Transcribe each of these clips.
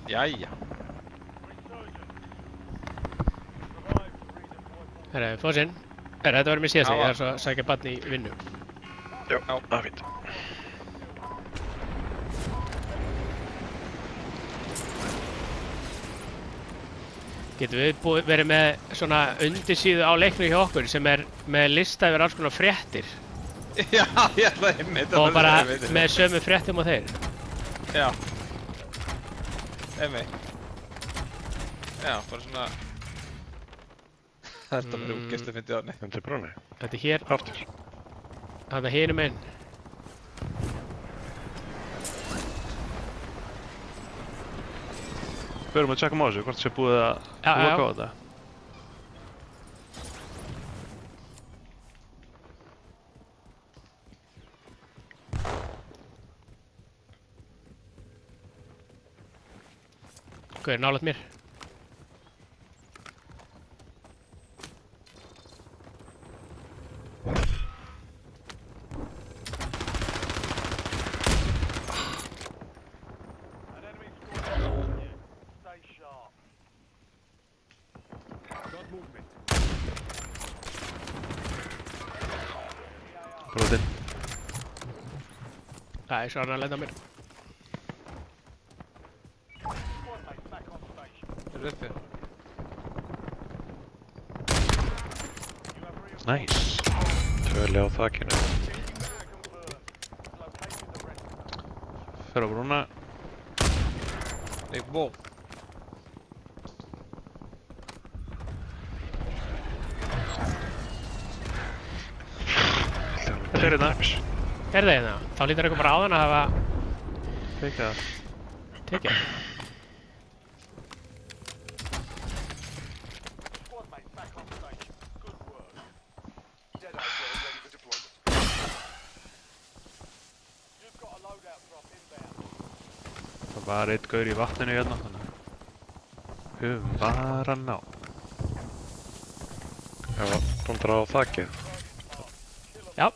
Jæja. Herra, Fossinn. Herra, þetta var mér síðast, ég er svo að sækja barn í vinnu. Já, það er fínt. Getum við verið með svona undirsíðu á leiknum hjá okkur sem er með lista yfir alls konar fréttir. Já, ég ætlaði einmitt Og bara með sömu fréttum og þeir. Já. Einmitt. Já, bara svona... Þetta verður útgeðslega fyndið á henni. Undir brúni. Þetta er hér. Aftur. Þarna hinum einn. Við erum að tjekka á þessu, hvort sé búið að loka á þetta. Hvað er nálægt mér? Brotinn. Það er svona að lenda á mér. Þeir eru uppi. Nice. Tvöli á þakinu. Fer á brúna. Nei, wow. Þetta er hérna. Er það hérna? Þá lítur eitthvað bara á þann að hafa Tekið það. tekið. Það var einn gaur í vatninu hérna, þannig að við höfum bara ná. Það var búin að draga á þakið. Já.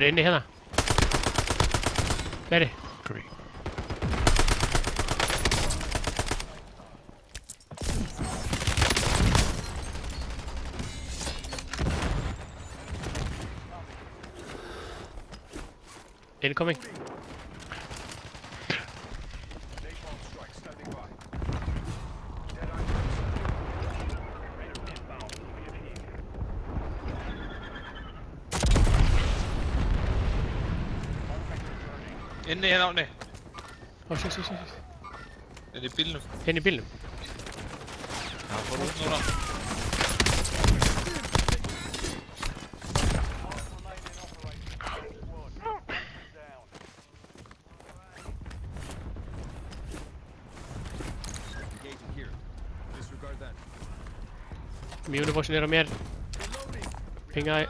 Er inni hérna? Fleiri? Great. Incoming. Inni hérna ánni. Ó, sí. Inni í bílnum. Inn í bílnum. Það fór út núna. Mjúniboxin er á mér. Pingaði.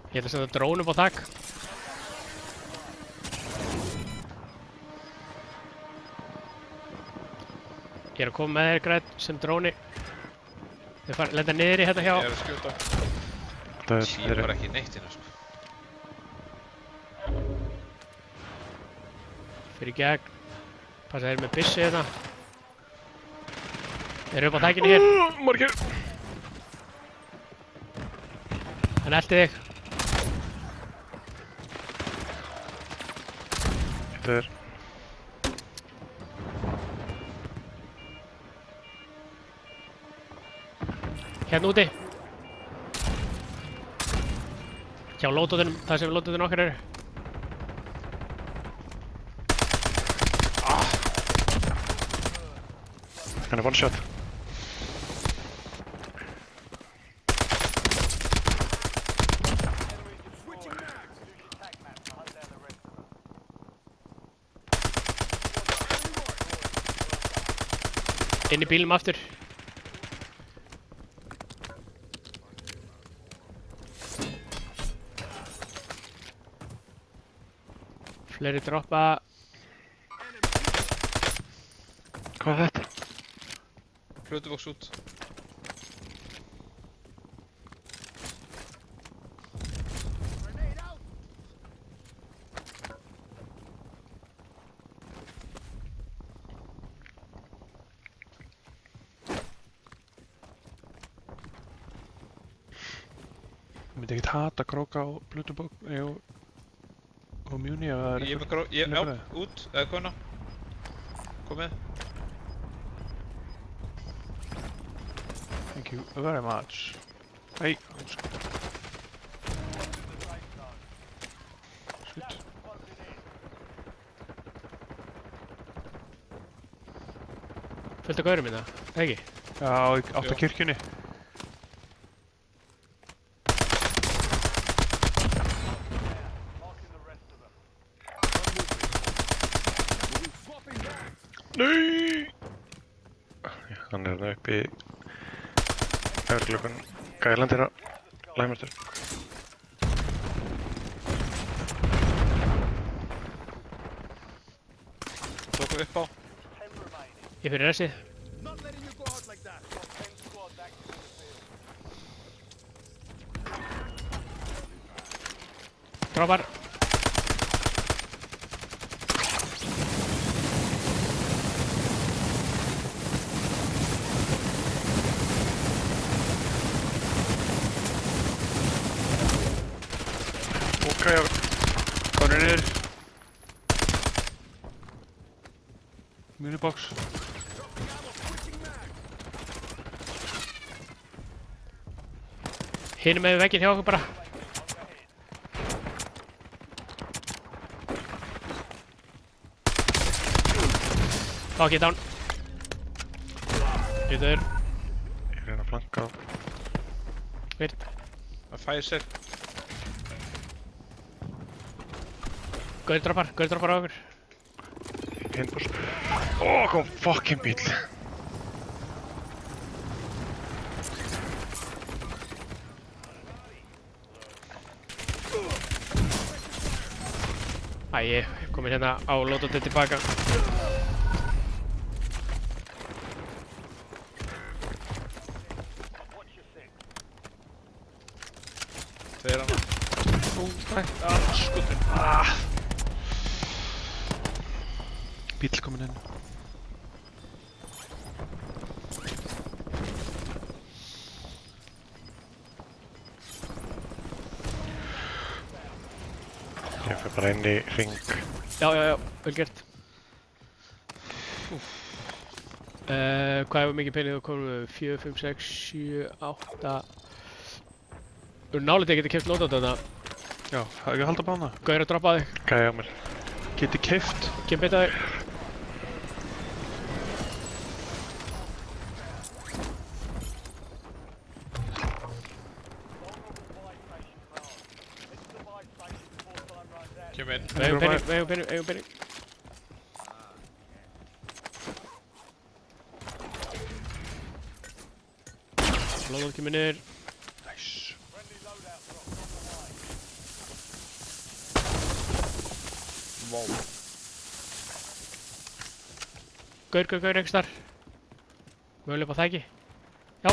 Ég ætla að senda drón upp á þak. Ég er að koma með þér grænt sem dróni. Þeir lenda niðri hérna hjá. Ég er að skjóta. Það Sér bara ekki neitt hérna, sko. Fyrir í gegn. Passa þeir með byssu hérna. Þeir eru upp á þakinu hér. Margir! Hann elti þig. Þetta er... Hérna úti. Hjá lótóðunum, það sem lótóðun okkar eru. Hann er one shot. Inn í bílnum aftur. Fleiri droppa. Hvað er þetta? Plötubox út. Ég myndi ekkert hata króka og blutubók og mjúni ef það er Ég er með já, út, eða kona. Komið. Thank you very much. Hey, shit. Fullt af gaurum í það, ekki? Já, átt að kirkjunni. Nei! Hann er þarna uppi í öðruglökun. Gæland er að læmast þér. Tóku upp á. Ég fyrir resið. Droppar. Ok, konur niður. Minibox. Hinum með vegginn hjá okkur bara. Baki down. Ytur. Ég reyna að flanka á. Virt. Það fæði sér. Gaur droppar á okkur. Hindbús. Ó, kom fucking bíl. Æ, ég komin hérna á lótandi tilbaka. Þeir hana. Skotin. Bíl komin inn. Ég fyrir bara inn í hring. Já, vel gert. Hvað hefur mikið pening? Þú komum við 4, 5, 6, 7, 8. Þú eru nálega að geta keypt lótat þarna. Já, það er ekki að halda bána. Gaur að droppa þig. Gæja á mér. Geti keypt. Kem beita þig. Kjöm inn. Við eigum pening. Lótat kemur niður. Nice. Wow. Gaur einhvers þar. Mögulega upp á þæki. Já.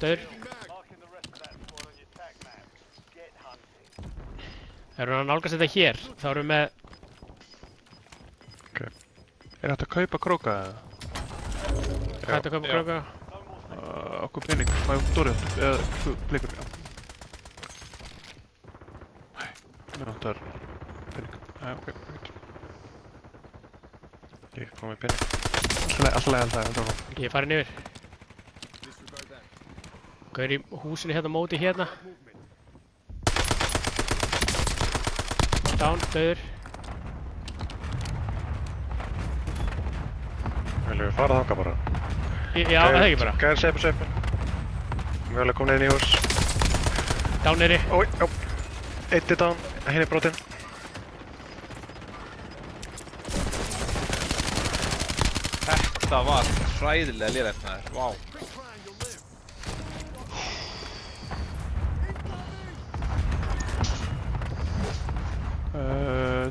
Dauður. Þegar við erum að nálgast þetta hér, þá erum við með... Ok. Er þetta að kaupa króka eða? Hvað er þetta að kaupa króka? Okkur pening. Má ég dórið eða blikur, já. Hæ, mér vantar pening. Ok. Ég kom með pening. Alltaf. Ég er farin yfir. Gaur í húsinu hérna á móti hérna. Down, dauður. Viljum við fara þangað bara? Já, það ekki bara. Gæðir seipu. Mögulega komin inn í hús. Down neyri. Ói, já. Eitt er down, hinn er brotinn. Þetta var hræðilega lélegt með þér. Vá.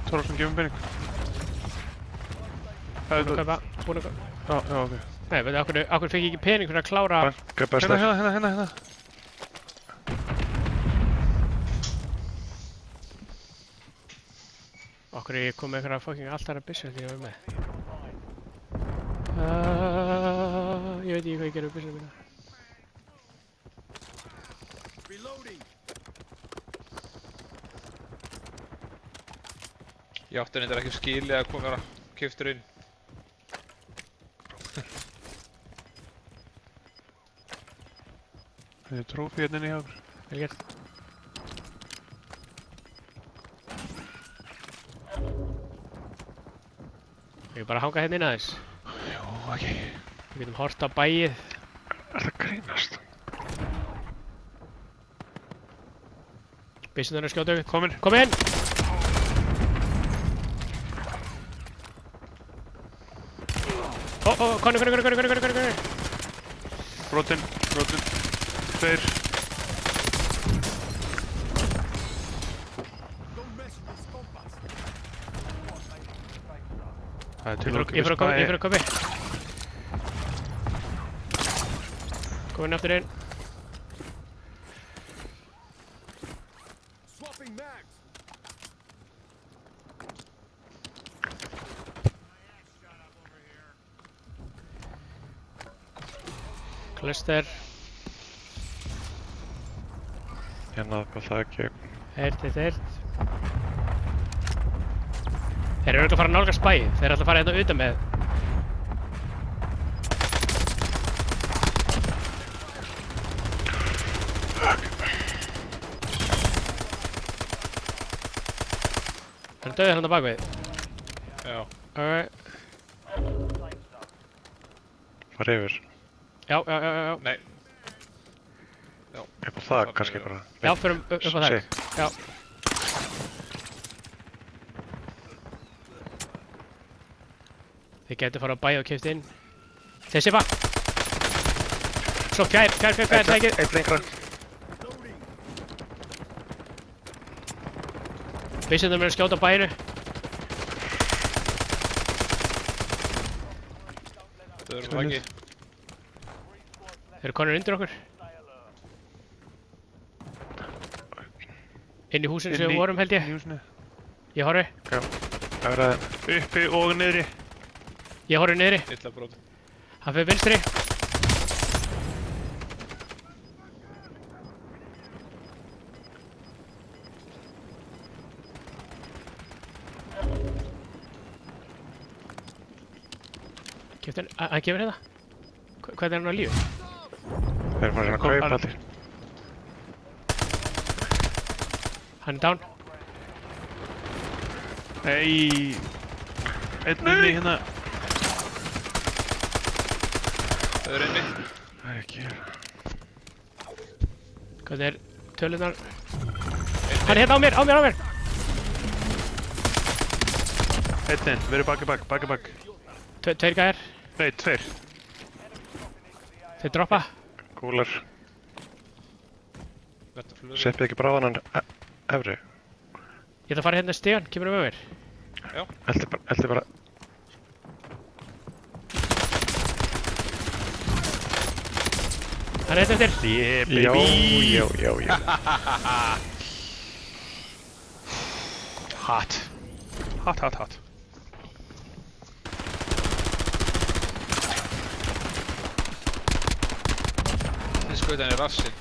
Thorsten, gefum pening. Búin að kaupa. Já, ok. Nei, veitu, okkur fikk ég ekki pening fyrir að klára... Hérna. Okkur ég kom með einhverja fucking allt aðra byssu þegar ég var með. Ég veit ekki hvað ég gerði með byssuna mína. Ég átti reyndar ekki skilið að koma keyptur inn. Það er trófi hérna inni hjá okkur. Vel gert. Ég bara hanga hérna inn aðeins. Jú, ekki. Við getum hort á bæið. Er það grínast? Byssunar er að skjóta auðvitað. Komin. Kom inn! Konni. Brotin. Tveir. Það er til okkur Ég fyrir að komi. Komin aftur inn. Cluster. Hérna upp á þakki. Heyrt. Þeir eru örugglega að fara að nálgast bæið. Þeir ætla að fara hérna utan með. Það er döðið hérna bakvið. Já. Alright. Fara yfir. Já. Nei. Já. Upp á þak kannski bara. Já, förum upp á þak. Já. Þið getur fara á bæið og keypt inn. Þessi var. Svo fjær, tækið. Eitt lengra. Byssunum er að skjóta á bæinu. Þau eru ekki. Þeir eru konur undir okkur. Inn í húsinu sem við vorum held ég. Inn í húsinu. Ég horfi. Já. Það verða uppi og niðri. Ég horfi niðri. Illa brotin. Hann fyrir vinstri. Hann kemur hérna. Hvað er hann á lífi? Þeir eru bara svona kaupa allir. Hann er down. Nei. Einn inni hérna. Þau eru inni. Það er ekki hér. Hvað er tölunar? Hann er hérna á mér. Einn inn, við erum bak í bak. Tveir gæjar. Nei, tveir. Þeir droppa. Kúlar. Þetta flöður. Seppið ekki bráðan hann efri. Ég ætla að fara hérna stigan. Kemur með mér. Já. Eldi bara. Hann er eftir. Yeah, baby. Já. Hot. Þið skaut hann í rassinn.